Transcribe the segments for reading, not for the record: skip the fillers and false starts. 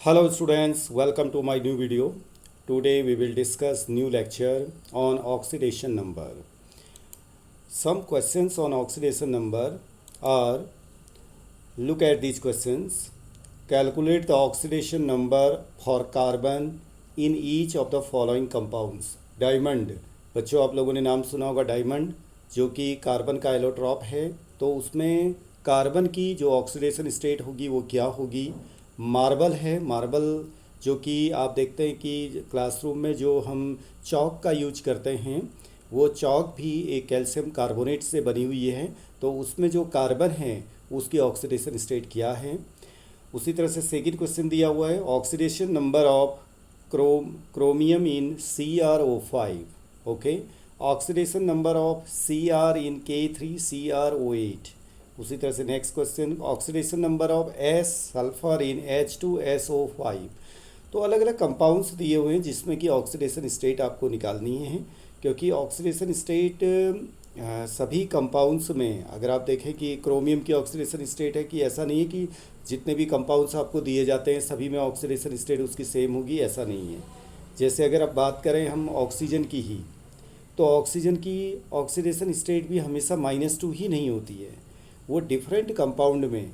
Hello students, welcome to my new video. Today we will discuss new lecture on oxidation number. Some questions on oxidation number are, look at these questions. Calculate the oxidation number for carbon in each of the following compounds. Diamond, बच्चों आप लोगों ने नाम सुना होगा diamond, जो कि carbon का एलोट्रॉप है। तो उसमें कार्बन की जो ऑक्सीडेशन स्टेट होगी वो क्या होगी। मार्बल है, मार्बल जो कि आप देखते हैं कि क्लासरूम में जो हम चौक का यूज करते हैं वो चौक भी एक कैल्शियम कार्बोनेट से बनी हुई है। तो उसमें जो कार्बन है उसकी ऑक्सीडेशन स्टेट क्या है। उसी तरह से सेकंड क्वेश्चन दिया हुआ है, oxidation number of chromium in CrO5। Okay, oxidation number of Cr in K3CrO8। उसी तरह से next question, oxidation number of S sulphur in H2SO5। तो अलग अलग कंपाउंड्स दिए हुए हैं जिसमें कि ऑक्सीडेशन स्टेट आपको निकालनी है, क्योंकि ऑक्सीडेशन स्टेट सभी कंपाउंड्स में अगर आप देखें कि क्रोमियम की ऑक्सीडेशन स्टेट है कि ऐसा नहीं है कि जितने भी कंपाउंड्स आपको दिए जाते हैं सभी में ऑक्सीडेशन स्टेट उसकी सेम होगी, ऐसा नहीं है। जैसे अगर आप बात करें हम ऑक्सीजन की ही, तो ऑक्सीजन की ऑक्सीडेशन स्टेट भी हमेशा -2 ही नहीं होती है, वो डिफरेंट कंपाउंड में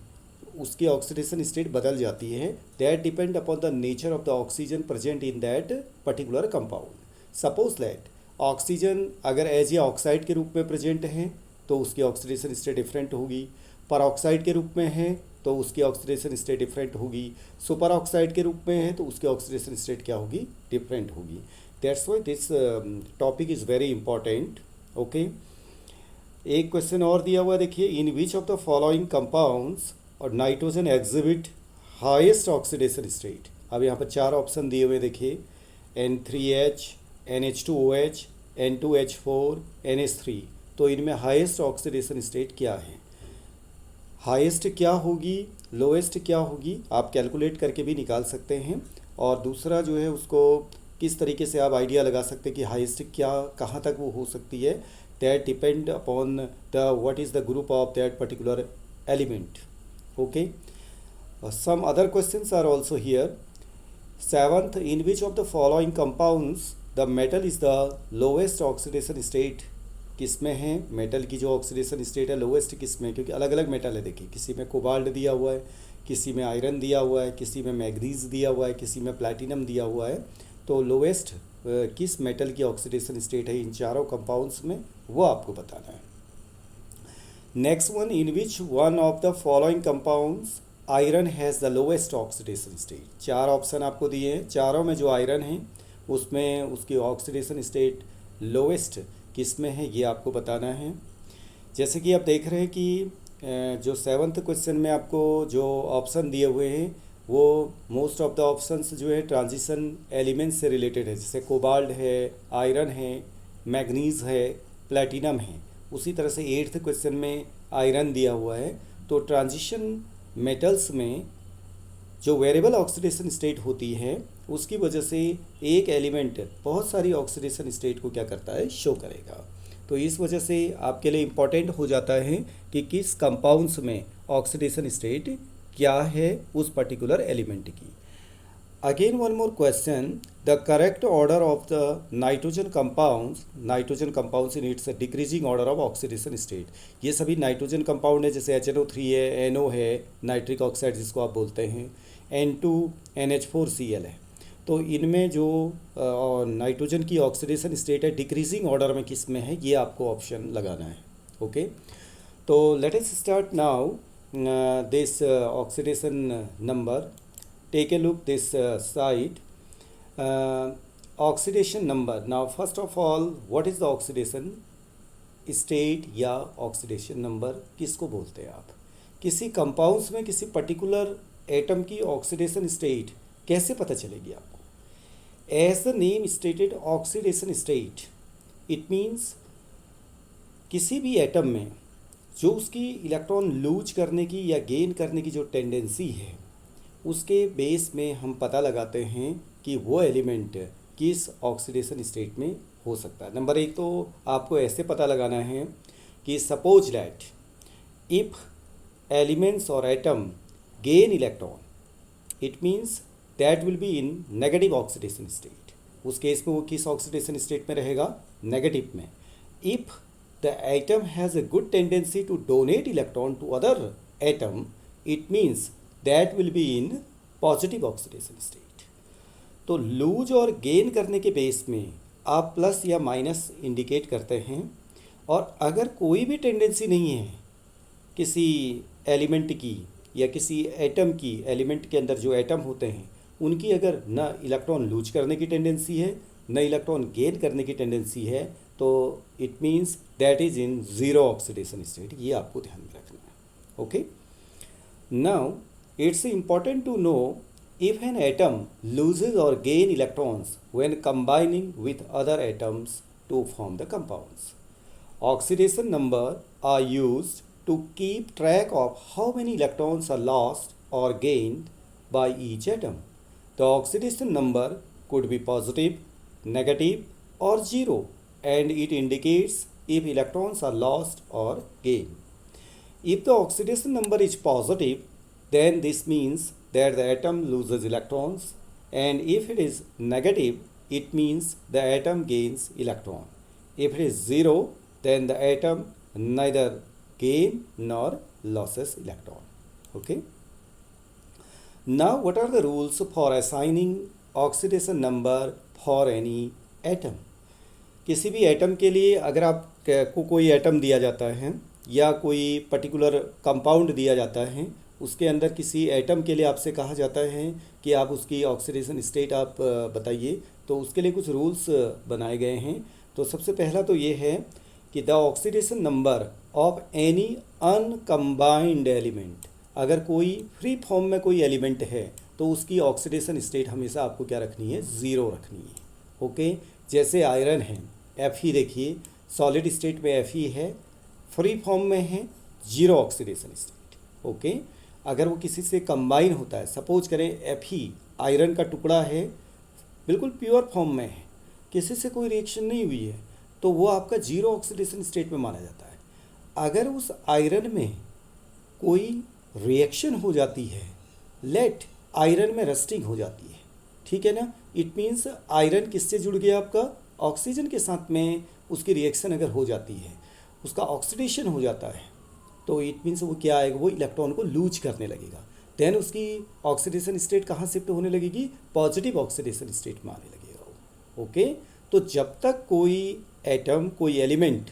उसकी ऑक्सीडेशन स्टेट बदल जाती है। That depend upon the nature of the oxygen present in that particular compound. Suppose that oxygen अगर एज ए ऑक्साइड के रूप में प्रेजेंट है तो उसकी ऑक्सीडेशन स्टेट डिफरेंट होगी, पर ऑक्साइड के रूप में है तो उसकी ऑक्सीडेशन स्टेट डिफरेंट होगी, सुपर ऑक्साइड के रूप में है तो उसकी ऑक्सीडेशन स्टेट क्या होगी, डिफरेंट होगी। That's why this topic is very important. Okay, एक क्वेश्चन और दिया हुआ देखिए, in which of the following compounds और nitrogen exhibit highest oxidation state. अब यहाँ पर 4 ऑप्शन दिए हुए देखिए, N3H, NH2OH, N2H4, NH3। तो इनमें हाईएस्ट ऑक्सीडेशन स्टेट क्या है, हाईएस्ट क्या होगी, लोएस्ट क्या होगी, आप कैलकुलेट करके भी निकाल सकते हैं। और दूसरा जो है उसको किस तरीके से आप आइडिया लगा सकते हैं कि हाईएस्ट क्या कहाँ तक वो हो सकती है। That depend upon what is the group of that particular element. Okay, some other questions are also here. Seventh, in which of the following compounds the metal is the lowest oxidation state। किस में है metal की जो oxidation state है lowest किस में, क्योंकि अलग अलग मेटल है। देखिए किसी में कोबाल्ट दिया हुआ है, किसी में आयरन दिया हुआ है, किसी में मैग्नीज दिया हुआ है, किसी में प्लैटिनम दिया हुआ है। तो लोवेस्ट किस मेटल की ऑक्सीडेशन स्टेट है इन चारों कंपाउंड्स में, वो आपको बताना है। Next one, in which one of the following compounds iron has the lowest oxidation state. 4 option आपको दिए हैं, चारों में जो आयरन है उसमें उसकी ऑक्सीडेशन स्टेट लोवेस्ट किस में है ये आपको बताना है। जैसे कि आप देख रहे हैं कि जो 7th क्वेश्चन में आपको जो ऑप्शन दिए हुए हैं वो मोस्ट ऑफ द ऑप्शंस जो है ट्रांजिशन एलिमेंट्स से रिलेटेड है, जैसे कोबाल्ट है, आयरन है, मैग्नीज है, प्लैटिनम है। उसी तरह से 8th क्वेश्चन में आयरन दिया हुआ है। तो ट्रांजिशन मेटल्स में जो वेरिएबल ऑक्सीडेशन स्टेट होती है उसकी वजह से एक एलिमेंट बहुत सारी ऑक्सीडेशन स्टेट को क्या करता है, शो करेगा। तो इस वजह से आपके लिए इम्पॉर्टेंट हो जाता है कि किस कंपाउंड्स में ऑक्सीडेशन स्टेट क्या है उस पर्टिकुलर एलिमेंट की। Again one more question, the correct order of the nitrogen compounds in its decreasing order of oxidation state. ये सभी नाइट्रोजन कंपाउंड है, जैसे HNO3 है, NO है, नाइट्रिक ऑक्साइड जिसको आप बोलते हैं, N2NH4Cl है। तो इनमें जो नाइट्रोजन की ऑक्सीडेशन स्टेट है डिक्रीजिंग ऑर्डर में किस में है ये आपको ऑप्शन लगाना है। ओके, तो let us start now this oxidation number. Take a look this side, oxidation number. Now first of all, what is the oxidation state या oxidation number किसको बोलते हैं आप। किसी कंपाउंड्स में किसी पर्टिकुलर एटम की ऑक्सीडेशन स्टेट कैसे पता चलेगी आपको। As the name stated oxidation state, it means किसी भी एटम में जो उसकी इलेक्ट्रॉन लूज करने की या गेन करने की जो टेंडेंसी है उसके बेस में हम पता लगाते हैं कि वो एलिमेंट किस ऑक्सीडेशन स्टेट में हो सकता है। नंबर 1 तो आपको ऐसे पता लगाना है कि सपोज दैट इफ़ एलिमेंट्स और atom gain electron, it means that will be in negative oxidation state. उस केस में वो किस ऑक्सीडेशन स्टेट में रहेगा? नेगेटिव में। If the atom has a good tendency to donate electron to other atom, it means that will be in positive oxidation state. तो lose और gain करने के बेस में आप प्लस या माइनस इंडिकेट करते हैं, और अगर कोई भी टेंडेंसी नहीं है किसी एलिमेंट की या किसी एटम की, एलिमेंट के अंदर जो एटम होते हैं उनकी अगर न इलेक्ट्रॉन लूज करने की टेंडेंसी है न इलेक्ट्रॉन गेन करने की टेंडेंसी है, तो it means that is in zero oxidation state. ये आपको ध्यान में रखना है। Okay, now it's important to know if an atom loses or gain electrons when combining with other atoms to form the compounds. Oxidation number are used to keep track of how many electrons are lost or gained by each atom. The oxidation number could be positive, negative or zero, and it indicates if electrons are lost or gained. If the oxidation number is positive, then this means that the atom loses electrons, and if it is negative, it means the atom gains electron. If it is zero, then the atom neither gain nor loses electron. Okay. Now, what are the rules for assigning oxidation number for any atom? किसी भी atom के लिए अगर आपको कोई atom दिया जाता है या कोई पर्टिकुलर कंपाउंड दिया जाता है, उसके अंदर किसी एटम के लिए आपसे कहा जाता है कि आप उसकी ऑक्सीडेशन स्टेट आप बताइए, तो उसके लिए कुछ रूल्स बनाए गए हैं। तो सबसे पहला तो ये है कि the oxidation number of any uncombined element, अगर कोई फ्री फॉर्म में कोई एलिमेंट है तो उसकी ऑक्सीडेशन स्टेट हमेशा आपको क्या रखनी है? ज़ीरो रखनी है। ओके, जैसे आयरन है, Fe देखिए सॉलिड स्टेट में Fe है, फ्री फॉर्म में है जीरो ऑक्सीडेशन स्टेट। ओके, अगर वो किसी से कंबाइन होता है, सपोज करें Fe आयरन का टुकड़ा है, बिल्कुल प्योर फॉर्म में है, किसी से कोई रिएक्शन नहीं हुई है, तो वो आपका जीरो ऑक्सीडेशन स्टेट में माना जाता है। अगर उस आयरन में कोई रिएक्शन हो जाती है, लेट आयरन में रस्टिंग हो जाती है, ठीक है ना, इट मीन्स आयरन किससे जुड़ गया? आपका ऑक्सीजन के साथ में उसकी रिएक्शन अगर हो जाती है, उसका ऑक्सीडेशन हो जाता है, तो इट मीन्स वो क्या आएगा? वो इलेक्ट्रॉन को लूज करने लगेगा। देन उसकी ऑक्सीडेशन स्टेट कहाँ शिफ्ट होने लगेगी? पॉजिटिव ऑक्सीडेशन स्टेट में आने लगेगा वो। ओके, तो जब तक कोई एटम, कोई एलिमेंट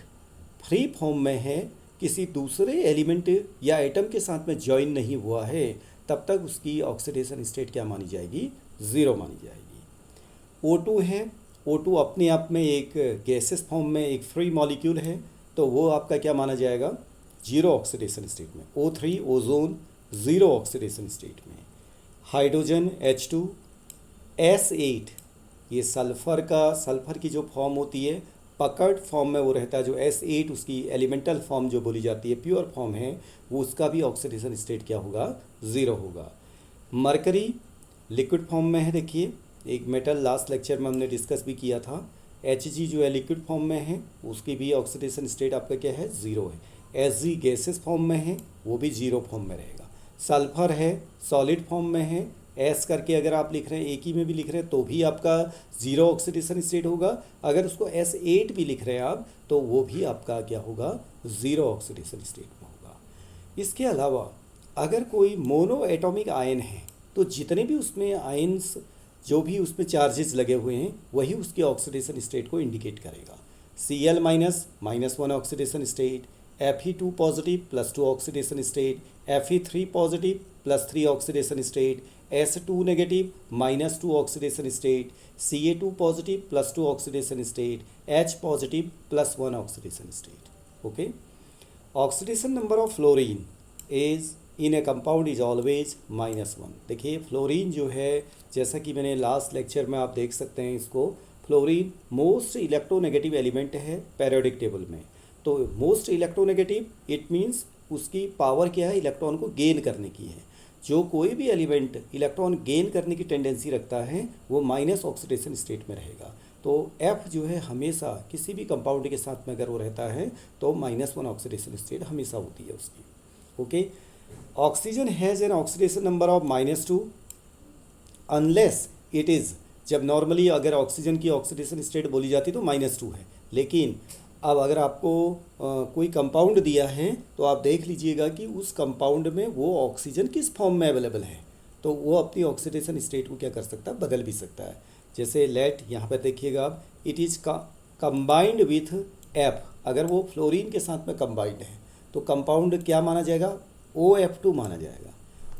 फ्री फॉर्म में है, किसी दूसरे एलिमेंट या एटम के साथ में ज्वाइन नहीं हुआ है, तब तक उसकी ऑक्सीडेशन स्टेट क्या मानी जाएगी? ज़ीरो मानी जाएगी। O2 है, O2 अपने आप में एक गैसेस फॉर्म में एक फ्री मॉलिक्यूल है, तो वो आपका क्या माना जाएगा? जीरो ऑक्सीडेशन स्टेट में। O3 ozone zero oxidation state में। हाइड्रोजन H2, S8 ये सल्फ़र की जो फॉर्म होती है पकड़ फॉर्म में वो रहता है, जो S8 उसकी एलिमेंटल फॉर्म जो बोली जाती है, प्योर फॉर्म है, वो उसका भी ऑक्सीडेशन स्टेट क्या होगा? ज़ीरो होगा। मरकरी लिक्विड फॉर्म में है, देखिए एक मेटल लास्ट लेक्चर में हमने डिस्कस भी किया था। Hg जो है लिक्विड फॉर्म में है, उसकी भी ऑक्सीडेशन स्टेट आपका क्या है? ज़ीरो है। Hg गैसेस फॉर्म में है, वो भी जीरो फॉर्म में रहेगा। सल्फ़र है, सॉलिड फॉर्म में है, S करके अगर आप लिख रहे हैं, एक ही में भी लिख रहे हैं, तो भी आपका ज़ीरो ऑक्सीडेशन स्टेट होगा। अगर उसको S8 भी लिख रहे हैं आप, तो वो भी आपका क्या होगा? ज़ीरो ऑक्सीडेशन स्टेट में होगा। इसके अलावा अगर कोई मोनो एटॉमिक आयन है, तो जितने भी उसमें आयन्स, जो भी उसमें चार्जेस लगे हुए हैं, वही उसकी ऑक्सीडेशन स्टेट को इंडिकेट करेगा। Cl minus -1 oxidation state, Fe2 positive +2 oxidation state, Fe3 positive +3 oxidation state, S2 negative -2 oxidation state, Ca2 positive +2 oxidation state, H positive +1 oxidation state. Okay, oxidation number of fluorine is in A compound is always -1। देखिए fluorine जो है, जैसा कि मैंने last lecture में आप देख सकते हैं इसको, फ्लोरीन मोस्ट इलेक्ट्रोनेगेटिव एलिमेंट है पेरियोडिक टेबल में। तो मोस्ट इलेक्ट्रोनेगेटिव इट मीन्स उसकी पावर क्या है? इलेक्ट्रॉन को गेन करने की है। जो कोई भी एलिमेंट इलेक्ट्रॉन गेन करने की टेंडेंसी रखता है, वो माइनस ऑक्सीडेशन स्टेट में रहेगा। तो F जो है हमेशा किसी भी कंपाउंड के साथ में अगर वो रहता है, तो -1 ऑक्सीडेशन स्टेट हमेशा होती है उसकी। Okay, oxygen has an oxidation number of -2। Unless it is, जब नॉर्मली अगर ऑक्सीजन की ऑक्सीडेशन स्टेट बोली जाती तो -2 है, लेकिन अब अगर आपको कोई कंपाउंड दिया है तो आप देख लीजिएगा कि उस कंपाउंड में वो ऑक्सीजन किस फॉर्म में अवेलेबल है, तो वो अपनी ऑक्सीडेशन स्टेट को क्या कर सकता है, बदल भी सकता है। जैसे लेट यहाँ पर देखिएगा आप, it is combined with F, अगर वो फ्लोरीन के साथ में कंबाइंड है तो कंपाउंड क्या माना जाएगा, OF2 माना जाएगा।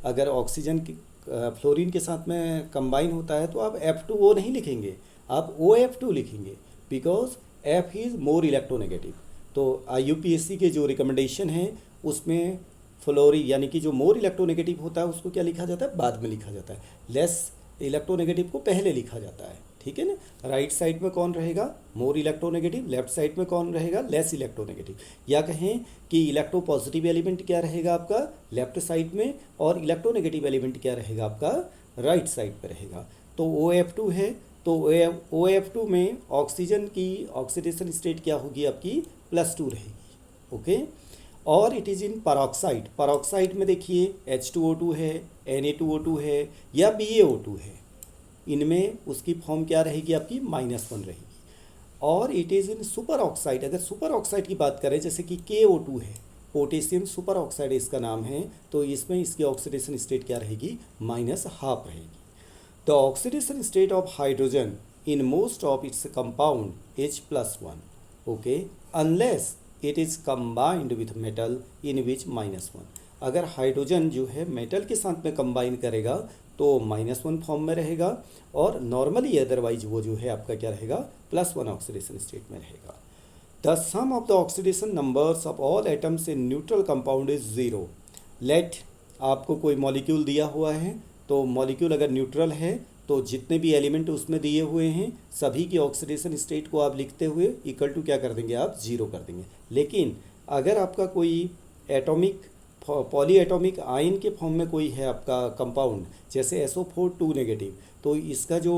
अगर ऑक्सीजन की फ्लोरीन के साथ में कंबाइन होता है तो आप F2O नहीं लिखेंगे, आप OF2 लिखेंगे, because F is more electronegative. तो IUPAC के जो रिकमेंडेशन है उसमें फ्लोरीन यानी कि जो मोर इलेक्ट्रोनेगेटिव होता है उसको क्या लिखा जाता है, बाद में लिखा जाता है, लेस इलेक्ट्रोनेगेटिव को पहले लिखा जाता है, ठीक है ना। राइट साइड में कौन रहेगा, मोर इलेक्ट्रोनेगेटिव, लेफ्ट साइड में कौन रहेगा, लेस इलेक्ट्रोनेगेटिव। या कहें कि इलेक्ट्रोपॉजिटिव एलिमेंट क्या रहेगा आपका लेफ्ट साइड में, और इलेक्ट्रोनेगेटिव एलिमेंट क्या रहेगा आपका राइट साइड पे रहेगा। तो OF2 है, तो OF2 में ऑक्सीजन की ऑक्सीडेशन स्टेट क्या होगी आपकी, +2 रहेगी, ओके। और it is in peroxide, peroxide में देखिए H2O2 है, Na2O2 है या BaO2 है, इनमें उसकी फॉर्म क्या रहेगी आपकी, -1 रहेगी। और it is in super oxide, अगर सुपर ऑक्साइड की बात करें जैसे कि KO2 है, पोटेशियम सुपर ऑक्साइड इसका नाम है, तो इसमें इसकी ऑक्सीडेशन स्टेट क्या रहेगी, -1/2 रहेगी। The oxidation state of hydrogen in most of its compound H+1, okay, unless it is combined with metal in which -1। अगर हाइड्रोजन जो है मेटल के साथ में कंबाइन करेगा तो -1 फॉर्म में रहेगा, और नॉर्मली अदरवाइज वो जो है आपका क्या रहेगा, +1 ऑक्सीडेशन स्टेट में रहेगा। The sum of the oxidation numbers of all atoms in neutral compound is 0। Let आपको कोई मॉलिक्यूल दिया हुआ है, तो मॉलिक्यूल अगर न्यूट्रल है तो जितने भी एलिमेंट उसमें दिए हुए हैं सभी की ऑक्सीडेशन स्टेट को आप लिखते हुए इक्वल टू क्या कर देंगे, आप 0 कर देंगे। लेकिन अगर आपका कोई एटॉमिक पॉली एटॉमिक आयन के फॉर्म में कोई है आपका कंपाउंड, जैसे SO4 2 नेगेटिव, तो इसका जो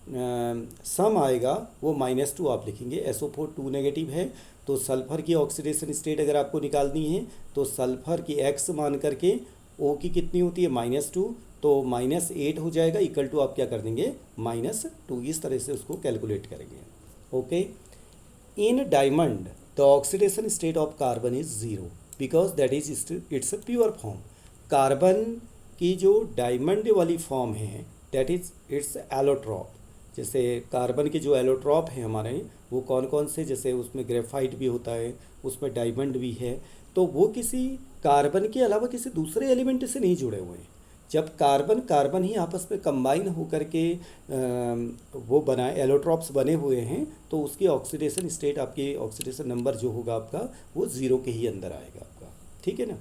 सम आएगा वो -2 आप लिखेंगे। SO4 2 नेगेटिव है तो सल्फर की ऑक्सीडेशन स्टेट अगर आपको निकालनी है तो सल्फर की X मान करके O की कितनी होती है, -2, तो -8 हो जाएगा, इक्वल टू आप क्या कर देंगे, -2, इस तरह से उसको कैलकुलेट करेंगे, okay. In diamond the oxidation state of carbon is 0 because that is it's a pure form. Carbon की जो डायमंड वाली फॉर्म है दैट इज इट्स एलोट्रॉप। जैसे कार्बन के जो एलोट्रॉप हैं हमारे, वो कौन कौन से, जैसे उसमें ग्रेफाइट भी होता है, उसमें डायमंड भी है, तो वो किसी कार्बन के अलावा किसी दूसरे एलिमेंट से नहीं जुड़े हुए हैं। जब कार्बन कार्बन ही आपस में कंबाइन होकर के वो बनाए एलोट्रॉप्स बने हुए हैं, तो उसकी ऑक्सीडेशन स्टेट, आपकी ऑक्सीडेशन नंबर जो होगा आपका वो 0 के ही अंदर आएगा आपका, ठीक है ना।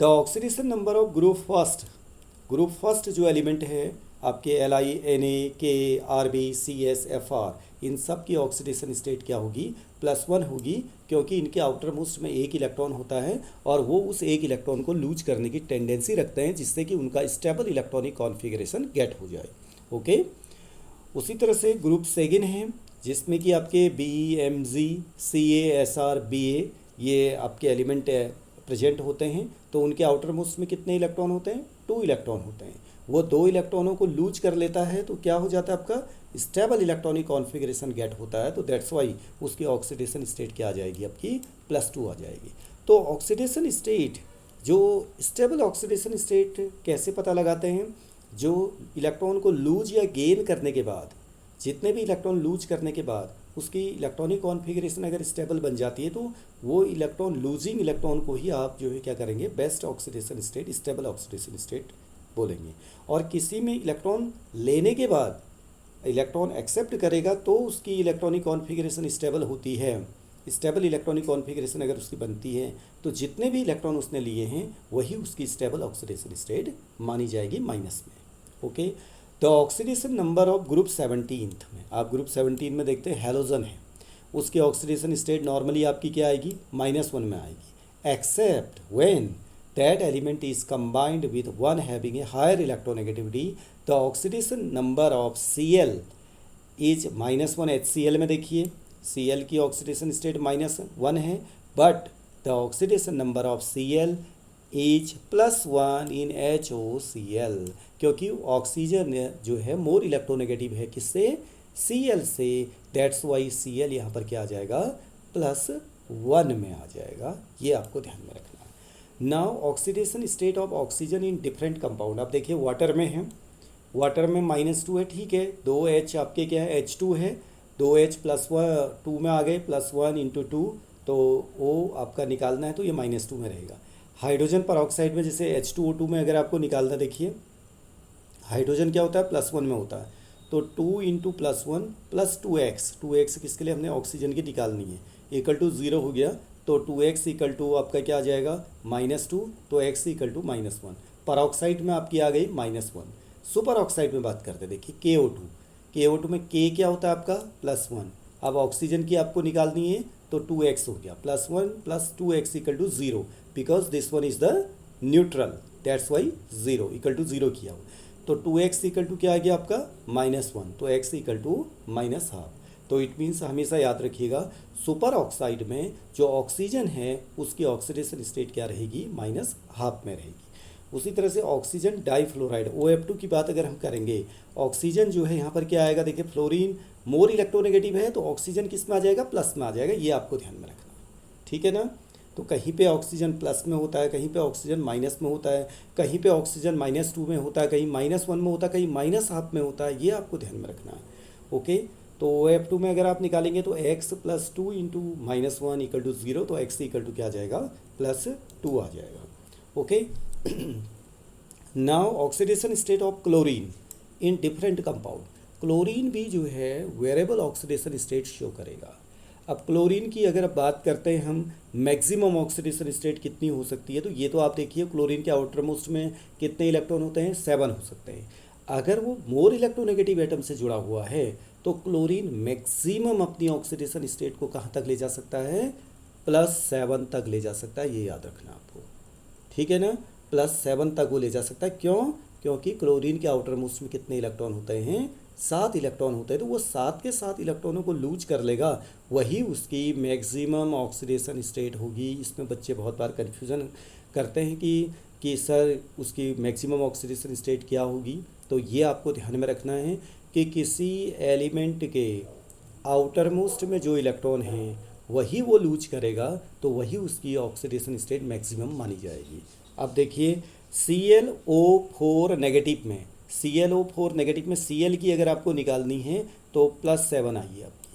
The oxidation number of group first जो एलिमेंट है आपके Li, Na, K, Rb, Cs, Fr, इन सब की ऑक्सीडेशन स्टेट क्या होगी, +1 होगी, क्योंकि इनके आउटर मोस्ट में एक इलेक्ट्रॉन होता है और वो उस एक इलेक्ट्रॉन को लूज करने की टेंडेंसी रखते हैं, जिससे कि उनका स्टेबल इलेक्ट्रॉनिक कॉन्फ़िगरेशन गेट हो जाए, ओके। उसी तरह से ग्रुप सेकेंड है जिसमें कि आपके Be, Mg, Ca, Sr, Ba ये आपके एलिमेंट प्रेजेंट होते हैं, तो उनके आउटर मोस्ट में कितने इलेक्ट्रॉन होते हैं, 2 इलेक्ट्रॉन होते हैं। वो 2 इलेक्ट्रॉनों को लूज कर लेता है तो क्या हो जाता है, आपका स्टेबल इलेक्ट्रॉनिक कॉन्फ़िगरेशन गेट होता है, तो दैट्स वाई उसकी ऑक्सीडेशन स्टेट क्या आ जाएगी, आपकी +2 आ जाएगी। तो ऑक्सीडेशन स्टेट, जो स्टेबल ऑक्सीडेशन स्टेट कैसे पता लगाते हैं, जो इलेक्ट्रॉन को लूज या गेन करने के बाद, जितने भी इलेक्ट्रॉन लूज करने के बाद उसकी इलेक्ट्रॉनिक कॉन्फ़िगरेशन अगर स्टेबल बन जाती है, तो वो इलेक्ट्रॉन लूजिंग इलेक्ट्रॉन को ही आप जो है क्या करेंगे, best oxidation state, stable oxidation state बोलेंगे। और किसी में इलेक्ट्रॉन लेने के बाद इलेक्ट्रॉन एक्सेप्ट करेगा तो उसकी इलेक्ट्रॉनिक कॉन्फ़िगरेशन स्टेबल होती है। स्टेबल इलेक्ट्रॉनिक कॉन्फ़िगरेशन अगर उसकी बनती है तो जितने भी इलेक्ट्रॉन उसने लिए हैं वही उसकी स्टेबल ऑक्सीडेशन स्टेट मानी जाएगी माइनस में, okay. The oxidation number of group 17 में, आप ग्रुप 17 में देखते हैं हैलोजन है, उसकी ऑक्सीडेशन स्टेट नॉर्मली आपकी क्या आएगी, -1 में आएगी, except when that element is combined with one having a higher electronegativity, the oxidation number of Cl is -1। HCl में देखिए Cl की ऑक्सीडेशन स्टेट -1 है, but the oxidation number of Cl is +1 in HOCl, क्योंकि oxygen जो है more electronegative है किससे, Cl से, दैट्स वाई Cl यहाँ पर क्या आ जाएगा, +1 में आ जाएगा। ये आपको ध्यान में रखना है। Now oxidation state of oxygen in different compound. अब देखिए वाटर में है, वाटर में -2 है, ठीक है, 2H आपके क्या है, H2 है, 2H +2 में आ गए, +1 × 2, तो वो आपका निकालना है तो ये -2 में रहेगा। हाइड्रोजन पर ऑक्साइड में जैसे H2O2 में अगर आपको निकालना, देखिए हाइड्रोजन क्या होता है, +1 में होता है, तो 2 × +1 + 2x किसके लिए, हमने ऑक्सीजन की निकालनी है, =0 हो गया, तो 2x = आपका क्या आ जाएगा, -2, तो x = -1। पर ऑक्साइड में आपकी आ गई -1। सुपर ऑक्साइड में बात करते हैं, देखिए KO2 में K क्या होता है आपका, +1। अब ऑक्सीजन की आपको निकालनी है तो 2x हो गया, +1 + 2x = 0, because this one is the neutral, that's why 0 = 0 किया हो, तो 2x = क्या आ गया आपका, -1, तो x = -12। तो इट मीन्स हमेशा याद रखिएगा सुपर ऑक्साइड में जो ऑक्सीजन है उसकी ऑक्सीडेशन स्टेट क्या रहेगी, -12 में रहेगी। उसी तरह से ऑक्सीजन डाइफ्लोराइड OF2 की बात अगर हम करेंगे, ऑक्सीजन जो है यहाँ पर क्या आएगा, देखिए फ्लोरीन मोर इलेक्ट्रोनेगेटिव है तो ऑक्सीजन किस में आ जाएगा, प्लस में आ जाएगा, ये आपको ध्यान में रखना है, ठीक है ना। तो कहीं पे ऑक्सीजन प्लस में होता है, कहीं पे ऑक्सीजन माइनस में होता है, कहीं पे ऑक्सीजन -2 में होता है, कहीं -1 में होता है, कहीं -12 में होता है, ये आपको ध्यान में रखना है। ओके, तो OF2 में अगर आप निकालेंगे तो x + 2 × -1 = 0, तो x = क्या आ जाएगा, +2 आ जाएगा। Okay, now oxidation state of chlorine in different compound. Chlorine भी जो है वेरिएबल ऑक्सीडेशन स्टेट शो करेगा। अब क्लोरीन की अगर बात करते हैं हम, मैक्सिमम ऑक्सीडेशन स्टेट कितनी हो सकती है, तो ये तो आप देखिए क्लोरीन के आउटर मोस्ट में कितने इलेक्ट्रॉन होते हैं, 7 हो सकते हैं। अगर वो मोर इलेक्ट्रोनेगेटिव एटम से जुड़ा हुआ है तो क्लोरीन मैक्सिमम अपनी ऑक्सीडेशन स्टेट को कहाँ तक ले जा सकता है, +7 तक ले जा सकता है, ये याद रखना आपको, ठीक है ना, +7 तक वो ले जा सकता है। क्यों, क्योंकि क्लोरीन के आउटर मोस्ट में कितने इलेक्ट्रॉन होते हैं, 7 इलेक्ट्रॉन होते हैं, तो वो 7 के 7 इलेक्ट्रॉनों को लूज कर लेगा, वही उसकी मैक्सिमम ऑक्सीडेशन स्टेट होगी। इसमें बच्चे बहुत बार कन्फ्यूज़न करते हैं कि सर उसकी मैक्सिमम ऑक्सीडेशन स्टेट क्या होगी, तो ये आपको ध्यान में रखना है कि किसी एलिमेंट के आउटर मोस्ट में जो इलेक्ट्रॉन हैं वही वो लूज करेगा, तो वही उसकी ऑक्सीडेशन स्टेट मैक्सिमम मानी जाएगी। अब देखिए ClO4 नेगेटिव में, ClO4 नेगेटिव में Cl की अगर आपको निकालनी है तो +7 आई है आपकी।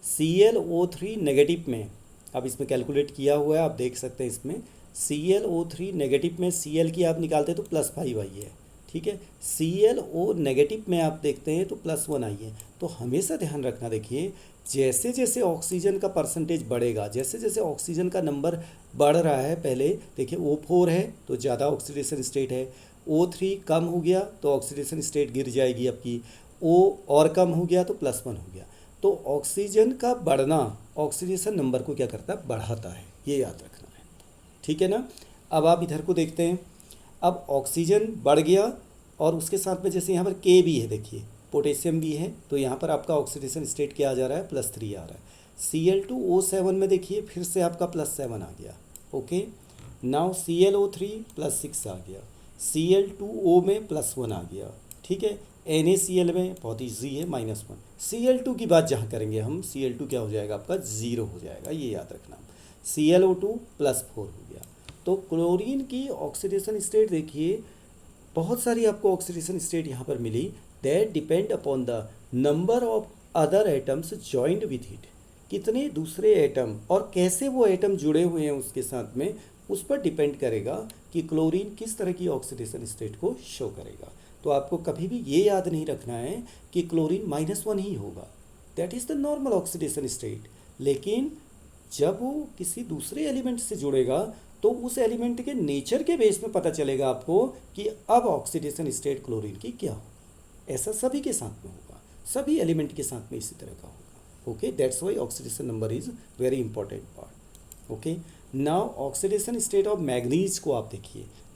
ClO3 नेगेटिव में, अब इसमें कैलकुलेट किया हुआ है, आप देख सकते हैं इसमें ClO3 नेगेटिव में Cl की आप निकालते हैं तो +5 आई है, ठीक है। ClO नेगेटिव में आप देखते हैं तो +1 आई है। तो हमेशा ध्यान रखना, देखिए जैसे जैसे ऑक्सीजन का परसेंटेज बढ़ेगा, जैसे जैसे ऑक्सीजन का नंबर बढ़ रहा है, पहले देखिए O4 है तो ज़्यादा ऑक्सीडेशन स्टेट है, O3 कम हो गया तो ऑक्सीडेशन स्टेट गिर जाएगी आपकी, O और कम हो गया तो +1 हो गया। तो ऑक्सीजन का बढ़ना ऑक्सीडेशन नंबर को क्या करता है, बढ़ाता है, ये याद रखना है, ठीक है ना। अब आप इधर को देखते हैं, अब ऑक्सीजन बढ़ गया और उसके साथ में जैसे यहाँ पर K भी है, देखिए पोटेशियम भी है, तो यहाँ पर आपका ऑक्सीडेशन स्टेट क्या आ जा रहा है, +3 आ रहा है। Cl2O7 में देखिए फिर से आपका +7 आ गया। ओके, नाउ ClO3 +6 आ गया, Cl2O में +1 आ गया, ठीक है। NaCl में बहुत ईजी है, -1। Cl2 की बात जहाँ करेंगे हम, Cl2 क्या हो जाएगा आपका, 0 हो जाएगा, ये याद रखना। ClO2 +4 हो गया। तो क्लोरीन की ऑक्सीडेशन स्टेट देखिए, बहुत सारी आपको ऑक्सीडेशन स्टेट यहाँ पर मिली, that depend upon the number of other atoms joined with it. कितने दूसरे एटम और कैसे वो एटम जुड़े हुए हैं उसके साथ में, उस पर डिपेंड करेगा कि क्लोरीन किस तरह की ऑक्सीडेशन स्टेट को शो करेगा। तो आपको कभी भी ये याद नहीं रखना है कि क्लोरीन -1 ही होगा, that is the normal oxidation state. लेकिन जब वो किसी दूसरे एलिमेंट से जुड़ेगा तो उस एलिमेंट के नेचर के बेस में पता चलेगा आपको कि अब ऑक्सीडेशन स्टेट क्लोरीन की क्या हो। ऐसा सभी के साथ में होगा, सभी एलिमेंट के साथ में इसी तरह का होगा। Okay, that's why oxidation number is very important part. Okay, now oxidation state of manganese को आप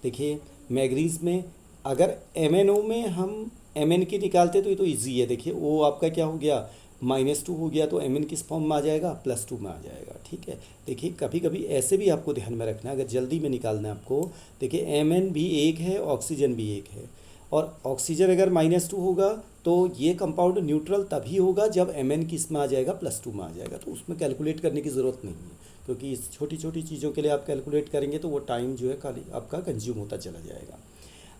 देखिए मैग्नीज में अगर MnO में हम Mn की निकालते तो ये तो ईजी है। देखिए O आपका क्या हो गया, -2 हो गया तो Mn किस फॉर्म में आ जाएगा, +2 में आ जाएगा। ठीक है, देखिए कभी कभी ऐसे भी आपको ध्यान में रखना है, अगर जल्दी में निकालना है आपको। देखिए Mn भी एक है, ऑक्सीजन भी एक है, और ऑक्सीजन अगर -2 होगा तो ये कंपाउंड न्यूट्रल तभी होगा जब Mn किस में आ जाएगा, +2 में आ जाएगा। तो उसमें कैलकुलेट करने की ज़रूरत नहीं है, क्योंकि इस छोटी छोटी चीज़ों के लिए आप कैलकुलेट करेंगे तो वो टाइम जो है खाली आपका कंज्यूम होता चला जाएगा।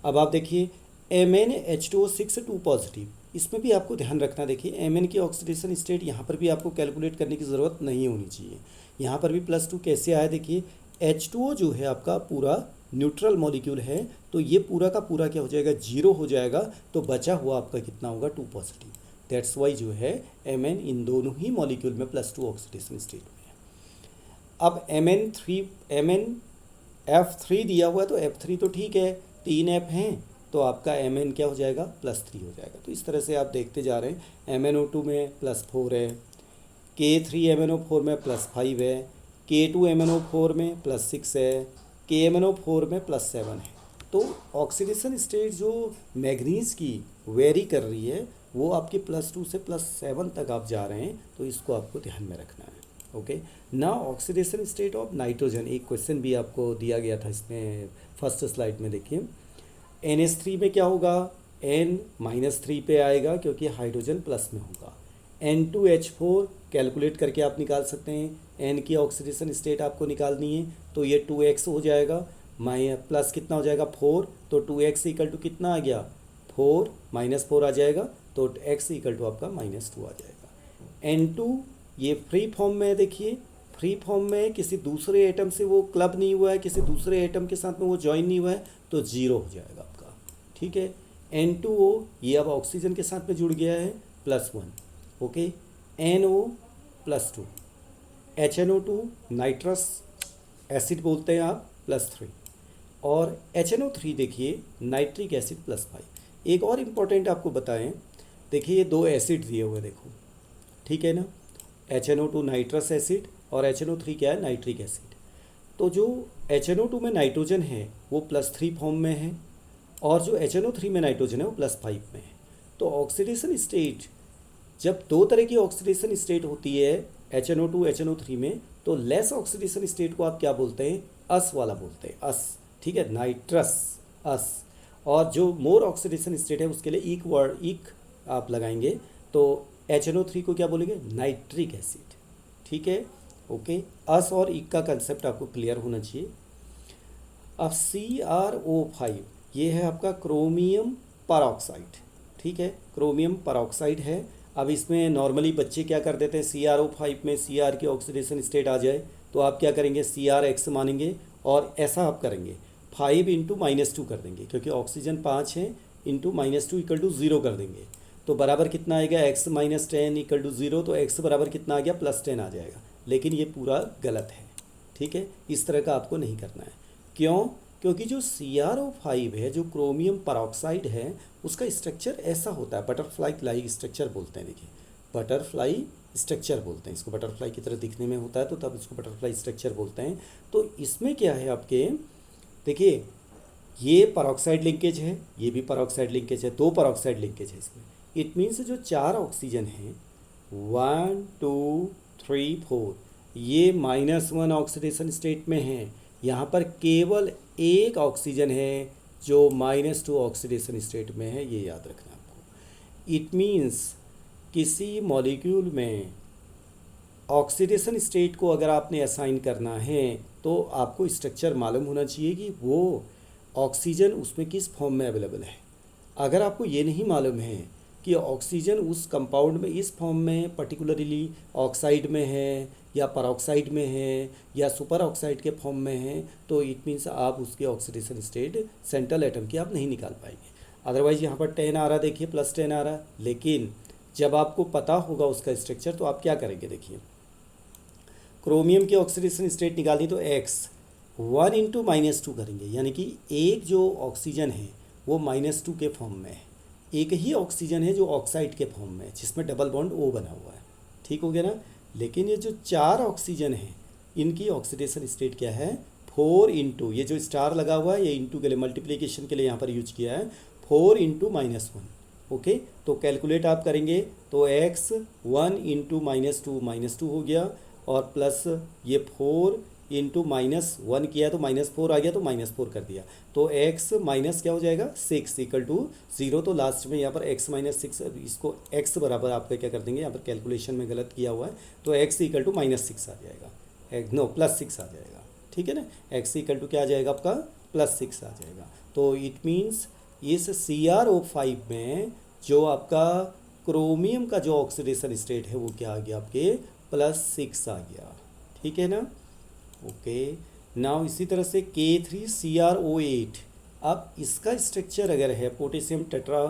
अब आप देखिए MnH2O6 2 पॉजिटिव, इसमें भी आपको ध्यान रखना। देखिए Mn की ऑक्सीडेशन स्टेट यहाँ पर भी आपको कैलकुलेट करने की ज़रूरत नहीं होनी चाहिए। यहाँ पर भी +2 कैसे आया, देखिए H2O जो है आपका पूरा न्यूट्रल मॉलिक्यूल है, तो ये पूरा का पूरा क्या हो जाएगा, 0 हो जाएगा। तो बचा हुआ आपका कितना होगा, 2 पॉजिटिव। दैट्स वाई जो है Mn इन दोनों ही मॉलिक्यूल में +2 ऑक्सीडेशन स्टेट में है। अब F3 दिया हुआ है, तो F3 तो ठीक है, 3 F हैं, तो आपका Mn क्या हो जाएगा, +3 हो जाएगा। तो इस तरह से आप देखते जा रहे हैं। MnO2 में +4 है, K3MnO4 में +5 है, K2MnO4 में +6 है, KMnO4 में +7 है। तो ऑक्सीडेशन स्टेट जो मैग्नीज की वेरी कर रही है, वो आपके +2 से +7 तक आप जा रहे हैं, तो इसको आपको ध्यान में रखना है। ओके, ना ऑक्सीडेशन स्टेट ऑफ नाइट्रोजन, एक क्वेश्चन भी आपको दिया गया था इसमें फर्स्ट स्लाइड में। देखिए NH3 में क्या होगा, N-3 पे आएगा क्योंकि हाइड्रोजन प्लस में होगा। N2H4 कैलकुलेट करके आप निकाल सकते हैं। N की ऑक्सीडेशन स्टेट आपको निकालनी है, तो ये 2x हो जाएगा, प्लस कितना हो जाएगा, 4, तो 2x इक्वल टू कितना आ गया, 4 -4 आ जाएगा, तो x इक्वल टू आपका -2 आ जाएगा। N2 ये फ्री फॉर्म में है, देखिए फ्री फॉर्म में किसी दूसरे एटम से वो क्लब नहीं हुआ है, किसी दूसरे एटम के साथ में वो ज्वाइन नहीं हुआ है, तो 0 हो जाएगा आपका। ठीक है, N2O ये अब ऑक्सीजन के साथ में जुड़ गया है, +1। Okay, NO +2, HNO2 nitrous acid बोलते हैं आप, +3, और HNO3 देखिए नाइट्रिक एसिड +5। एक और इम्पोर्टेंट आपको बताएं, देखिए ये 2 एसिड दिए हुए, देखो ठीक है ना, HNO2 नाइट्रस एसिड और HNO3 क्या है, नाइट्रिक एसिड। तो जो HNO2 में नाइट्रोजन है वो +3 फॉर्म में है, और जो HNO3 में नाइट्रोजन है वो +5 में है। तो ऑक्सीडेशन स्टेट, जब 2 तरह की ऑक्सीडेशन स्टेट होती है HNO2 HNO3 में, तो लेस ऑक्सीडेशन स्टेट को आप क्या बोलते हैं, अस वाला बोलते हैं, अस। ठीक है, नाइट्रस, अस। और जो मोर ऑक्सीडेशन स्टेट है उसके लिए इक आप लगाएंगे, तो HNO3 को क्या बोलेंगे, नाइट्रिक एसिड। ठीक है, ओके, अस और इक का कंसेप्ट आपको क्लियर होना चाहिए। अब CrO5 ये है आपका क्रोमियम परऑक्साइड। ठीक है, क्रोमियम परऑक्साइड है। अब इसमें नॉर्मली बच्चे क्या कर देते हैं, CrO5 में Cr की ऑक्सीडेशन स्टेट आ जाए तो आप क्या करेंगे, CrX मानेंगे, और ऐसा आप करेंगे 5 × -2 कर देंगे, क्योंकि ऑक्सीजन 5 है, इंटू -2 इक्वल टू 0 कर देंगे, तो बराबर कितना आएगा, x - 10 इक्वल टू 0, तो x बराबर कितना आ गया, +10 आ जाएगा। लेकिन ये पूरा गलत है। ठीक है, इस तरह का आपको नहीं करना है। क्यों, क्योंकि जो CrO5 है, जो क्रोमियम परऑक्साइड है, उसका स्ट्रक्चर ऐसा होता है, बटरफ्लाई लाइक स्ट्रक्चर बोलते हैं। देखिए बटरफ्लाई स्ट्रक्चर बोलते हैं इसको, बटरफ्लाई की तरह दिखने में होता है, तो तब इसको बटरफ्लाई स्ट्रक्चर बोलते हैं। तो इसमें क्या है आपके, देखिए ये परऑक्साइड लिंकेज है, ये भी परऑक्साइड लिंकेज है, 2 परऑक्साइड लिंकेज है इसमें। इट मीन्स जो 4 ऑक्सीजन हैं, 1 2 3 4, ये -1 ऑक्सीडेशन स्टेट में है। यहाँ पर केवल एक ऑक्सीजन है जो -2 ऑक्सीडेशन स्टेट में है, ये याद रखना आपको। इट मीन्स किसी मॉलिक्यूल में ऑक्सीडेशन स्टेट को अगर आपने असाइन करना है तो आपको स्ट्रक्चर मालूम होना चाहिए कि वो ऑक्सीजन उसमें किस फॉर्म में अवेलेबल है। अगर आपको ये नहीं मालूम है कि ऑक्सीजन उस कंपाउंड में इस फॉर्म में पर्टिकुलरली ऑक्साइड में है या परऑक्साइड में है या सुपर ऑक्साइड के फॉर्म में है, तो इट मीन्स आप उसके ऑक्सीडेशन स्टेट सेंट्रल एटम की आप नहीं निकाल पाएंगे। अदरवाइज यहाँ पर 10 आ रहा, देखिए +10 आ रहा, लेकिन जब आपको पता होगा उसका स्ट्रक्चर तो आप क्या करेंगे, देखिए क्रोमियम की ऑक्सीडेशन स्टेट निकालनी तो x 1 × -2 करेंगे, यानी कि एक जो ऑक्सीजन है वो -2 के फॉर्म में है, एक ही ऑक्सीजन है जो ऑक्साइड के फॉर्म में है जिसमें डबल बॉन्ड O बना हुआ है। ठीक हो गया ना। लेकिन ये जो 4 ऑक्सीजन हैं इनकी ऑक्सीडेशन स्टेट क्या है, 4 × ये जो स्टार लगा हुआ है ये इंटू के लिए मल्टीप्लिकेशन के लिए यहाँ पर यूज किया है, 4 × -1, ओके, तो कैलकुलेट आप करेंगे तो x 1 इंटू -2 हो गया, और प्लस ये 4 इंटू -1 किया तो -4 आ गया, तो -4 कर दिया, तो x माइनस क्या हो जाएगा 6 इक्वल टू 0। तो लास्ट में यहाँ पर x -6, इसको x बराबर आपका क्या कर देंगे, यहाँ पर कैलकुलेशन में गलत किया हुआ है, तो x इक्वल टू -6 आ जाएगा, नो +6 आ जाएगा, ठीक है ना। x इक्वल टू क्या आ जाएगा आपका +6 आ जाएगा। तो इट मीन्स इस CrO5 में जो आपका क्रोमियम का जो ऑक्सीडेशन स्टेट है वो क्या आ गया आपके +6 आ गया, ठीक है ना। ओके, नाउ इसी तरह से K3CrO8, अब इसका स्ट्रक्चर अगर है पोटेशियम टेट्रा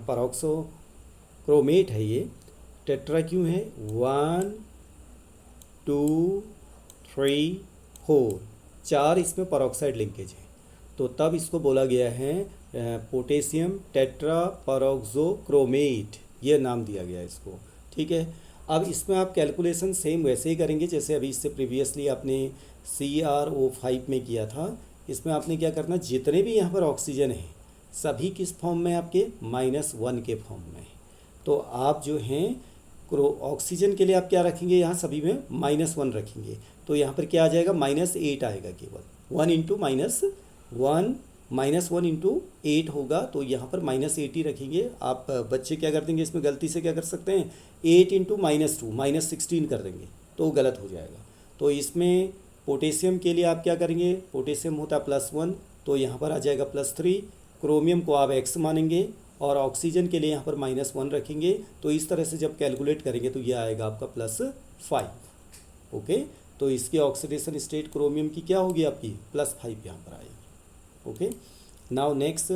परऑक्सो क्रोमेट है, ये टेट्रा क्यों है, 1 2 3 4, 4 इसमें परऑक्साइड लिंकेज है, तो तब इसको बोला गया है पोटेशियम टेट्रा परऑक्सो क्रोमेट, ये नाम दिया गया है इसको, ठीक है। अब इसमें आप कैलकुलेशन सेम वैसे ही करेंगे जैसे अभी इससे प्रीवियसली आपने CrO5 में किया था। इसमें आपने क्या करना, जितने भी यहाँ पर ऑक्सीजन है सभी किस फॉर्म में आपके -1 के फॉर्म में, तो आप जो हैं ऑक्सीजन के लिए आप क्या रखेंगे, यहाँ सभी में -1 रखेंगे, तो यहाँ पर क्या आ जाएगा -8 आएगा, केवल 1 इंटू -1 इंटू 8 होगा, तो यहाँ पर -8 ही रखेंगे। आप बच्चे क्या कर देंगे इसमें गलती से क्या कर सकते हैं, 8 इंटू -2 -16 कर देंगे, तो गलत हो जाएगा। तो इसमें पोटेशियम के लिए आप क्या करेंगे, पोटेशियम होता है +1, तो यहाँ पर आ जाएगा +3, क्रोमियम को आप x मानेंगे, और ऑक्सीजन के लिए यहाँ पर -1 रखेंगे, तो इस तरह से जब कैलकुलेट करेंगे तो ये आएगा आपका +5। ओके, तो इसकी ऑक्सीडेशन स्टेट क्रोमियम की क्या होगी आपकी +5 यहाँ पर आएगी। ओके, नाउ नेक्स्ट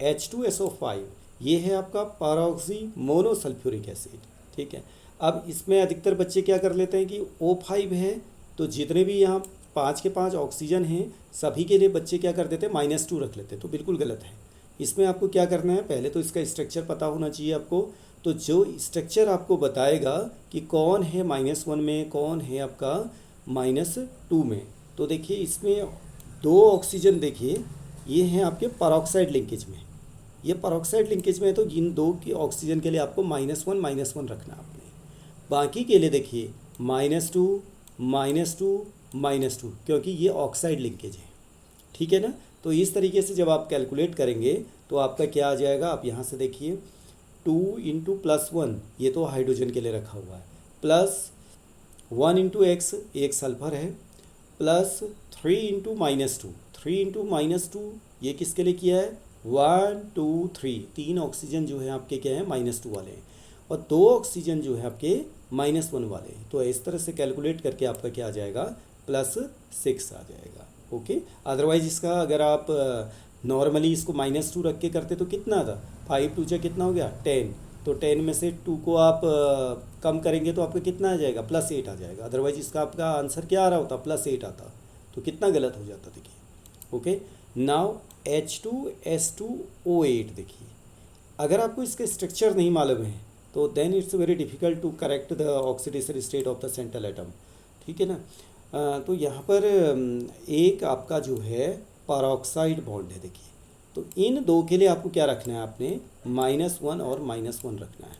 H2SO5, ये है आपका परऑक्सी मोनोसल्फ्यूरिक एसिड, ठीक है। अब इसमें अधिकतर बच्चे क्या कर लेते हैं कि O5 है, तो जितने भी यहाँ 5 के 5 ऑक्सीजन हैं सभी के लिए बच्चे क्या कर देते हैं -2 रख लेते हैं, तो बिल्कुल गलत है। इसमें आपको क्या करना है, पहले तो इसका स्ट्रक्चर पता होना चाहिए आपको, तो जो स्ट्रक्चर आपको बताएगा कि कौन है -1 में, कौन है आपका -2 में, तो देखिए इसमें 2 ऑक्सीजन देखिए ये हैं आपके परऑक्साइड लिंकेज में, ये परऑक्साइड लिंकेज में है, तो इन 2 की ऑक्सीजन के लिए आपको -1 रखना आपने, बाकी के लिए देखिए -2 -2 क्योंकि ये ऑक्साइड लिंकेज है, ठीक है ना। तो इस तरीके से जब आप कैलकुलेट करेंगे तो आपका क्या आ जाएगा, आप यहाँ से देखिए 2 इंटू +1, ये तो हाइड्रोजन के लिए रखा हुआ है, +1 इंटू x, एक सल्फर है, +3 इंटू -2, 3 इंटू -2 ये किसके लिए किया है, 1 2 3, 3 ऑक्सीजन जो है आपके क्या है -2 वाले हैं, और 2 ऑक्सीजन जो है आपके -1 वाले हैं। तो इस तरह से कैलकुलेट करके आपका क्या आ जाएगा +6 आ जाएगा। ओके, अदरवाइज इसका अगर आप नॉर्मली इसको -2 रख के करते तो कितना था, 5 2 कितना हो गया 10, तो 10 में से 2 को आप कम करेंगे तो आपका कितना आ जाएगा +8 आ जाएगा। अदरवाइज इसका आपका आंसर क्या आ रहा होता, +8 आता, तो कितना गलत हो जाता देखिए। ओके, नाउ H2S2O8 देखिए, अगर आपको इसका स्ट्रक्चर नहीं मालूम है तो then it's very difficult to correct the oxidation state of the central atom, ठीक है ना। तो यहाँ पर एक आपका जो है परऑक्साइड बॉन्ड है देखिए, तो इन 2 के लिए आपको क्या रखना है, आपने -1 और -1 रखना है,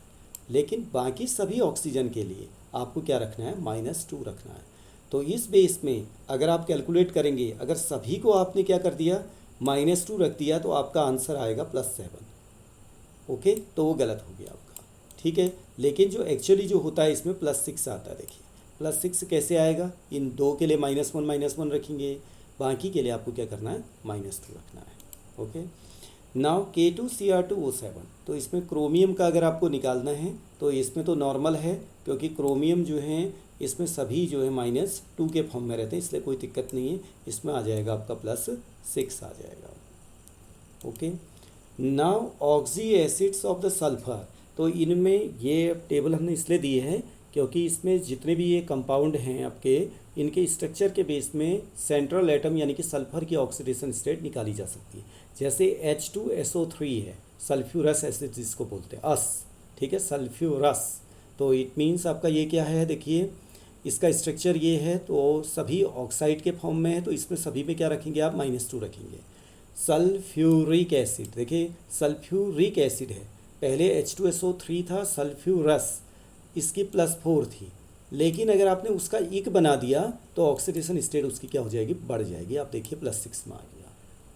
लेकिन बाकी सभी ऑक्सीजन के लिए आपको क्या रखना है, -2 रखना है। तो इस बेस में अगर आप कैलकुलेट करेंगे, अगर सभी को आपने क्या कर दिया -2 रख दिया, तो आपका आंसर आएगा +7। ओके, तो वो गलत हो गया आपका, ठीक है। लेकिन जो एक्चुअली जो होता है इसमें +6 आता है देखिए, +6 कैसे आएगा, इन 2 के लिए -1 रखेंगे, बाकी के लिए आपको क्या करना है -2 रखना है। ओके, नाउ K2Cr2O7, तो इसमें क्रोमियम का अगर आपको निकालना है तो इसमें तो नॉर्मल है, क्योंकि क्रोमियम जो है इसमें सभी जो है -2 के फॉर्म में रहते हैं, इसलिए कोई दिक्कत नहीं है, इसमें आ जाएगा आपका +6 आ जाएगा। Okay, now oxy acids of the sulphur, तो इनमें ये टेबल हमने इसलिए दी है क्योंकि इसमें जितने भी ये कंपाउंड हैं आपके, इनके स्ट्रक्चर के बेस में सेंट्रल एटम यानी कि सल्फर की ऑक्सीडेशन स्टेट निकाली जा सकती है। जैसे H2SO3 है, सल्फ्यूरस एसिड जिसको बोलते हैं, ठीक है, सल्फ्यूरस, तो इट मीन्स आपका ये क्या है, देखिए इसका स्ट्रक्चर ये है, तो सभी ऑक्साइड के फॉर्म में है, तो इसमें सभी में क्या रखेंगे आप -2 रखेंगे। सल्फ्यूरिक एसिड, देखिए सल्फ्यूरिक एसिड है, पहले H2SO3 था सल्फ्यूरस, इसकी +4 थी, लेकिन अगर आपने उसका इक बना दिया तो ऑक्सीडेशन स्टेट उसकी क्या हो जाएगी, बढ़ जाएगी। आप देखिए +6 में आ गया।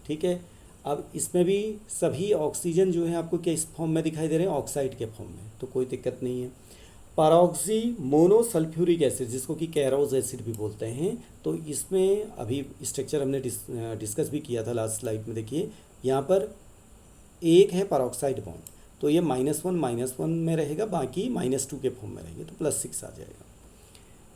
ठीक है, अब इसमें भी सभी ऑक्सीजन जो है आपको क्या इस फॉर्म में दिखाई दे रहे हैं, ऑक्साइड के फॉर्म में, तो कोई दिक्कत नहीं है। पैरोक्सी मोनोसल्फ्यूरिक एसिड, जिसको कि कैरोज एसिड भी बोलते हैं, तो इसमें अभी स्ट्रक्चर हमने डिस्कस भी किया था लास्ट स्लाइड में। देखिए यहाँ पर एक है पैरोक्साइड बॉन्ड, तो ये -1 में रहेगा, बाकी -2 के फॉर्म में रहेंगे, तो +6 आ जाएगा।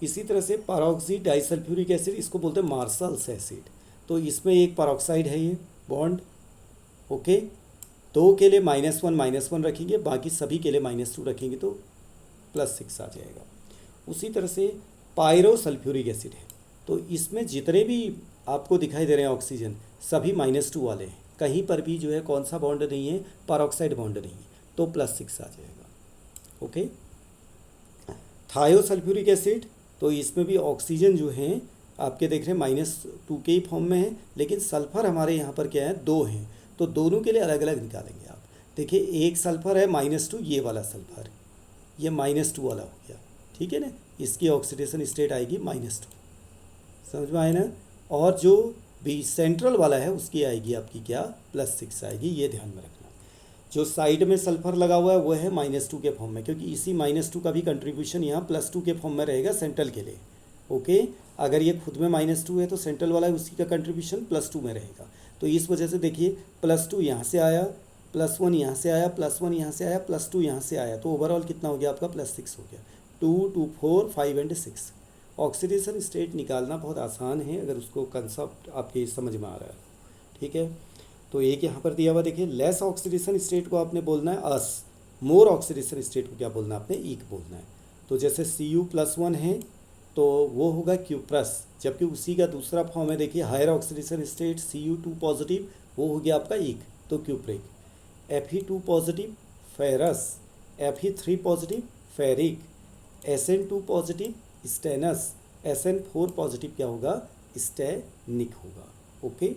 इसी तरह से पैरोक्सी डाइसल्फ्यूरिक एसिड, इसको बोलते हैं मार्शल्स एसिड, तो इसमें एक पैरोक्साइड है ये बॉन्ड, ओके, दो के लिए -1 रखेंगे, बाकी सभी के लिए -2 रखेंगे, तो +6 आ जाएगा। उसी तरह से पायरोसल्फ्यूरिक एसिड है, तो इसमें जितने भी आपको दिखाई दे रहे हैं ऑक्सीजन सभी -2 वाले हैं, कहीं पर भी जो है कौन सा बॉन्ड नहीं है, पैरोक्साइड बॉन्ड नहीं है, तो +6 आ जाएगा। ओके, थायोसल्फ्यूरिक एसिड, तो इसमें भी ऑक्सीजन जो है आपके देख रहे हैं -2 के ही फॉर्म में है, लेकिन सल्फर हमारे यहाँ पर क्या है, 2 हैं, तो दोनों के लिए अलग अलग निकालेंगे आप। देखिए एक सल्फर है -2, ये वाला सल्फर, ये -2 वाला हो गया, ठीक है ना, इसकी ऑक्सीडेशन स्टेट आएगी -2, समझ में आए ना। और जो भी सेंट्रल वाला है उसकी आएगी आपकी क्या, +6 आएगी, ये ध्यान में रखना। जो साइड में सल्फर लगा हुआ है वो है -2 के फॉर्म में, क्योंकि इसी -2 का भी कंट्रीब्यूशन यहाँ +2 के फॉर्म में रहेगा सेंट्रल के लिए। ओके, अगर ये खुद में -2 है तो सेंट्रल वाला उसी का कंट्रीब्यूशन +2 में रहेगा, तो इस वजह से देखिए +2 यहाँ से आया, +1 यहाँ से आया, +1 यहाँ से आया, +2 यहाँ से आया, तो ओवरऑल कितना हो गया आपका, +6 हो गया। 2, 2, 4, 5 एंड 6। ऑक्सीडेशन स्टेट निकालना बहुत आसान है अगर उसको कंसेप्ट आपके समझ में आ रहा है, ठीक है। तो एक यहाँ पर दिया हुआ देखिए, लेस ऑक्सीडेशन स्टेट को आपने बोलना है अस, मोर ऑक्सीडेशन स्टेट को क्या बोलना है आपने, ईक बोलना है। तो जैसे Cu+1 है तो वो होगा क्यूप्रस, जबकि उसी का दूसरा फॉर्म है देखिए higher oxidation state Cu2 positive, वो हो गया आपका ईक, तो cupric. Fe2 positive ferrous, Fe3 positive ferric, Sn2 positive stannous, Sn4 positive क्या होगा, स्टेनिक होगा। ओके,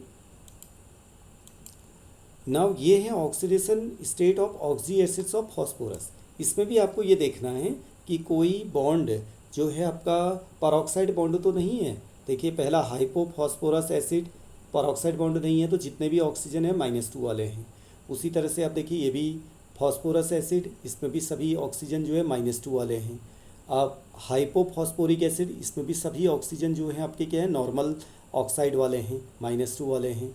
नाउ ये है oxidation state of oxy acids of phosphorus. इसमें भी आपको ये देखना है कि कोई बॉन्ड जो है आपका पैरोक्साइड बॉन्ड तो नहीं है। देखिए पहला हाइपोफॉस्फोरस एसिड, पैरोक्साइड बॉन्ड नहीं है, तो जितने भी ऑक्सीजन है -2 वाले हैं। उसी तरह से आप देखिए ये भी फॉस्फोरस एसिड, इसमें भी सभी ऑक्सीजन जो है -2 वाले हैं। अब हाइपोफॉस्फोरिक एसिड, इसमें भी सभी ऑक्सीजन जो है आपके क्या है, नॉर्मल ऑक्साइड वाले हैं, -2 वाले हैं।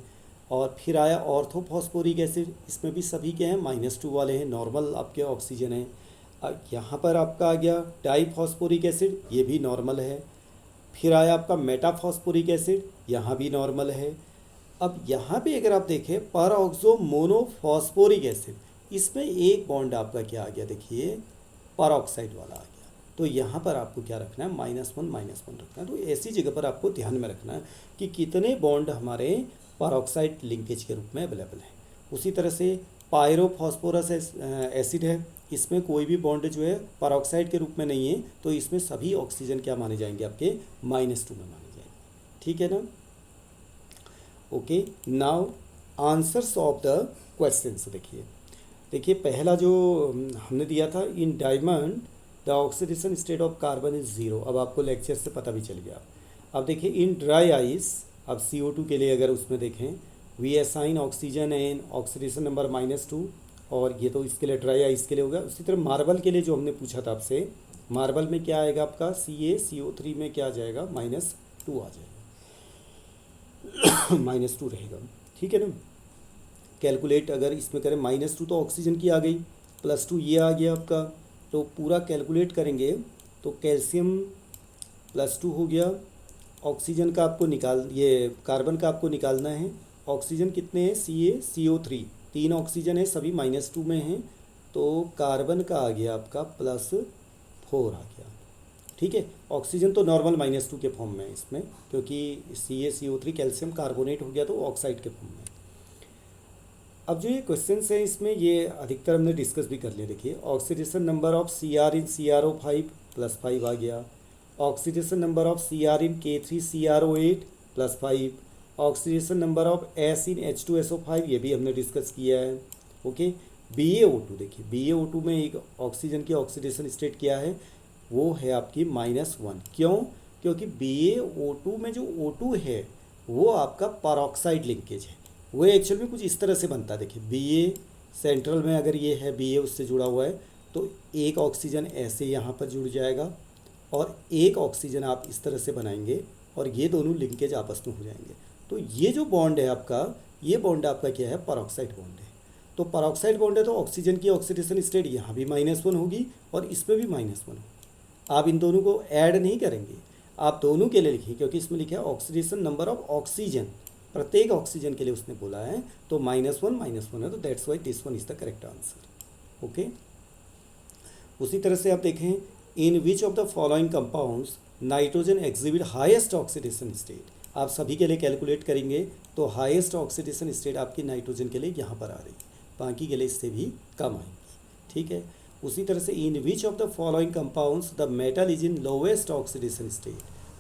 और फिर आया ऑर्थोफॉस्फोरिक एसिड, इसमें भी सभी क्या हैं, -2 वाले हैं, नॉर्मल आपके ऑक्सीजन है। यहाँ पर आपका आ गया डाईफॉस्फोरिक एसिड, ये भी नॉर्मल है। फिर आया आपका मेटाफॉस्फोरिक एसिड, यहाँ भी नॉर्मल है। अब यहाँ पे अगर आप देखें परऑक्सो मोनोफॉस्फोरिक एसिड, इसमें एक बॉन्ड आपका क्या आ गया, देखिए परऑक्साइड वाला आ गया, तो यहाँ पर आपको क्या रखना है, -1 रखना है। तो ऐसी जगह पर आपको ध्यान में रखना है कि कितने बॉन्ड हमारे पैरोक्साइड लिंकेज के रूप में अवेलेबल है। उसी तरह से पायरोफॉस्फोरस एसिड है, इसमें कोई भी बॉन्ड जो है पैरोक्साइड के रूप में नहीं है, तो इसमें सभी ऑक्सीजन क्या माने जाएंगे आपके, -2 में माने जाएंगे, ठीक है ना। Okay, now answers of the questions. देखिए पहला जो हमने दिया था, in diamond the oxidation state of carbon is 0। अब आपको लेक्चर से पता भी चल गया। अब देखिए इन ड्राई आइस, अब CO2 के लिए अगर उसमें देखें, we assign oxygen and oxidation number -2, और ये तो इसके लिए ड्राई आइस के लिए होगा। उसी तरह मार्बल के लिए जो हमने पूछा था आपसे, मार्बल में क्या आएगा आपका, CaCO3 में क्या आ जाएगा, -2 आ जाएगा, -2 रहेगा, ठीक है ना। कैलकुलेट अगर इसमें करें -2 तो ऑक्सीजन की आ गई, +2 ये आ गया आपका, तो पूरा कैलकुलेट करेंगे तो कैल्शियम +2 हो गया, ऑक्सीजन का आपको ये कार्बन का आपको निकालना है। ऑक्सीजन कितने हैं, CaCO3, 3 ऑक्सीजन है, सभी -2 में हैं, तो कार्बन का आ गया आपका +4 आ गया, ठीक है। ऑक्सीजन तो नॉर्मल -2 के फॉर्म में है इसमें, क्योंकि CaCO3 कैल्शियम कार्बोनेट हो गया तो ऑक्साइड के फॉर्म में। अब जो ये क्वेश्चन है इसमें ये अधिकतर हमने डिस्कस भी कर लिया। देखिए oxidation number of Cr in CrO5 +5 आ गया, oxidation number of Cr in K3CrO8 +5, oxidation number of S in H2SO5 ये भी हमने डिस्कस किया है। ओके, BaO2 देखिए, BaO2 में एक ऑक्सीजन की ऑक्सीडेशन स्टेट क्या है, वो है आपकी -1। क्यों? क्योंकि BaO2 में जो O2 है वो आपका परऑक्साइड लिंकेज है। वो एक्चुअल में कुछ इस तरह से बनता है, देखिए Ba सेंट्रल में अगर ये है Ba उससे जुड़ा हुआ है तो एक ऑक्सीजन ऐसे यहाँ पर जुड़ जाएगा और एक ऑक्सीजन आप इस तरह से बनाएंगे और ये दोनों लिंकेज आपस में हो जाएंगे। तो ये जो बॉन्ड है आपका, ये बॉन्ड आपका क्या है, परऑक्साइड बॉन्ड है। तो परऑक्साइड बॉन्ड है तो ऑक्सीजन की ऑक्सीडेशन स्टेट यहाँ भी -1 होगी और इसमें भी -1 होगी। आप इन दोनों को ऐड नहीं करेंगे, आप दोनों के लिए लिखिए, क्योंकि इसमें लिखा है ऑक्सीडेशन नंबर ऑफ ऑक्सीजन, प्रत्येक ऑक्सीजन के लिए उसने बोला है, तो -1 है, तो that's why this one is the correct answer. Okay, उसी तरह से आप देखें, in which of the following compounds nitrogen exhibit highest oxidation state. आप सभी के लिए कैलकुलेट करेंगे तो हाईएस्ट ऑक्सीडेशन स्टेट आपकी नाइट्रोजन के लिए यहाँ पर आ रही है, बाकी के लिए इससे भी कम आएंगी। ठीक है, उसी तरह से in which of the following compounds the metal is in lowest oxidation state.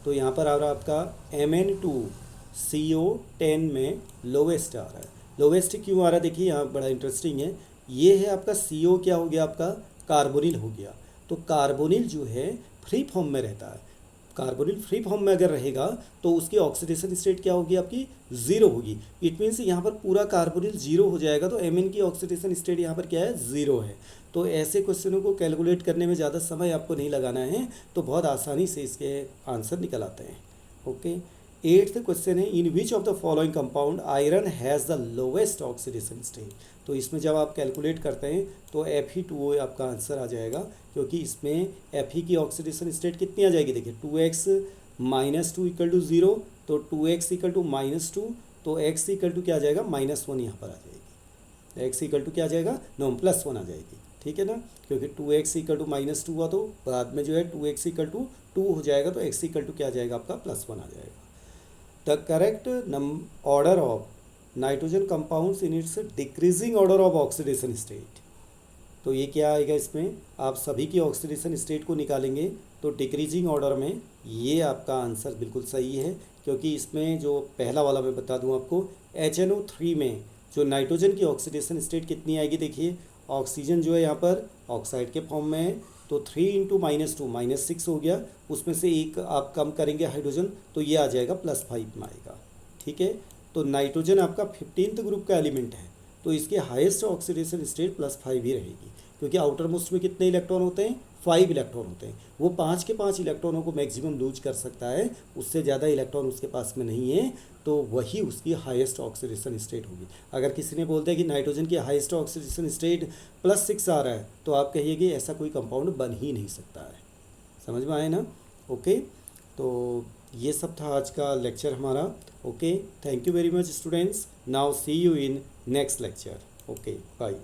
तो यहाँ पर आ रहा है आपका Mn2CO10 में लोवेस्ट आ रहा है। लोवेस्ट क्यों आ रहा है, देखिए यहाँ बड़ा इंटरेस्टिंग है, ये है आपका CO क्या हो गया, आपका कार्बोनिल हो गया। तो कार्बोनिल जो है फ्री फॉर्म में रहता है, कार्बोनिल फ्री फॉर्म में अगर रहेगा तो उसकी ऑक्सीडेशन स्टेट क्या होगी, आपकी 0 होगी। इट मीन्स यहाँ पर पूरा कार्बोनिल 0 हो जाएगा, तो Mn की ऑक्सीडेशन स्टेट यहाँ पर क्या है, 0 है। तो ऐसे क्वेश्चनों को कैलकुलेट करने में ज़्यादा समय आपको नहीं लगाना है, तो बहुत आसानी से इसके आंसर निकल आते हैं। ओके, 8th क्वेश्चन है, in which of the following compound iron has the lowest oxidation state. तो इसमें जब आप कैलकुलेट करते हैं तो Fe2O आपका आंसर आ जाएगा, क्योंकि इसमें Fe की ऑक्सीडेशन स्टेट कितनी आ जाएगी, देखिए 2x - 2 = 0, तो 2x = -2, तो x = क्या आ जाएगा, -1 यहाँ पर आ जाएगी। x = क्या आ जाएगा, नो +1 आ जाएगी। ठीक है ना, क्योंकि 2x = -2 हुआ तो बाद में जो है 2x = 2 हो जाएगा, तो x = क्या आ जाएगा, आपका +1 आ जाएगा। The correct order of nitrogen compounds in its decreasing order of oxidation state. तो ये क्या आएगा, इसमें आप सभी की ऑक्सीडेशन स्टेट को निकालेंगे तो डिक्रीजिंग ऑर्डर में ये आपका आंसर बिल्कुल सही है, क्योंकि इसमें जो पहला वाला मैं बता दूं आपको, HNO3 में जो नाइट्रोजन की ऑक्सीडेशन स्टेट कितनी आएगी, देखिए ऑक्सीजन जो है यहाँ पर ऑक्साइड के फॉर्म में है, तो 3 × -2 -6 हो गया, उसमें से एक आप कम करेंगे हाइड्रोजन, तो ये आ जाएगा +5 में आएगा। ठीक है, तो नाइट्रोजन आपका 15th ग्रुप का एलिमेंट है, तो इसके हाईएस्ट ऑक्सीडेशन स्टेट +5 ही रहेगी, क्योंकि आउटर मोस्ट में कितने इलेक्ट्रॉन होते हैं, 5 इलेक्ट्रॉन होते हैं। वो 5 के 5 इलेक्ट्रॉनों को मैक्सिमम लूज कर सकता है, उससे ज़्यादा इलेक्ट्रॉन उसके पास में नहीं है, तो वही उसकी हाईएस्ट ऑक्सीडेशन स्टेट होगी। अगर किसी ने बोलते हैं कि नाइट्रोजन की हाईएस्ट ऑक्सीडेशन स्टेट +6 आ रहा है, तो आप कहिए कि ऐसा कोई कंपाउंड बन ही नहीं सकता है। समझ में आए ना? ओके, तो ये सब था आज का लेक्चर हमारा। Okay, thank you very much students. Now see you in next lecture. Okay, bye.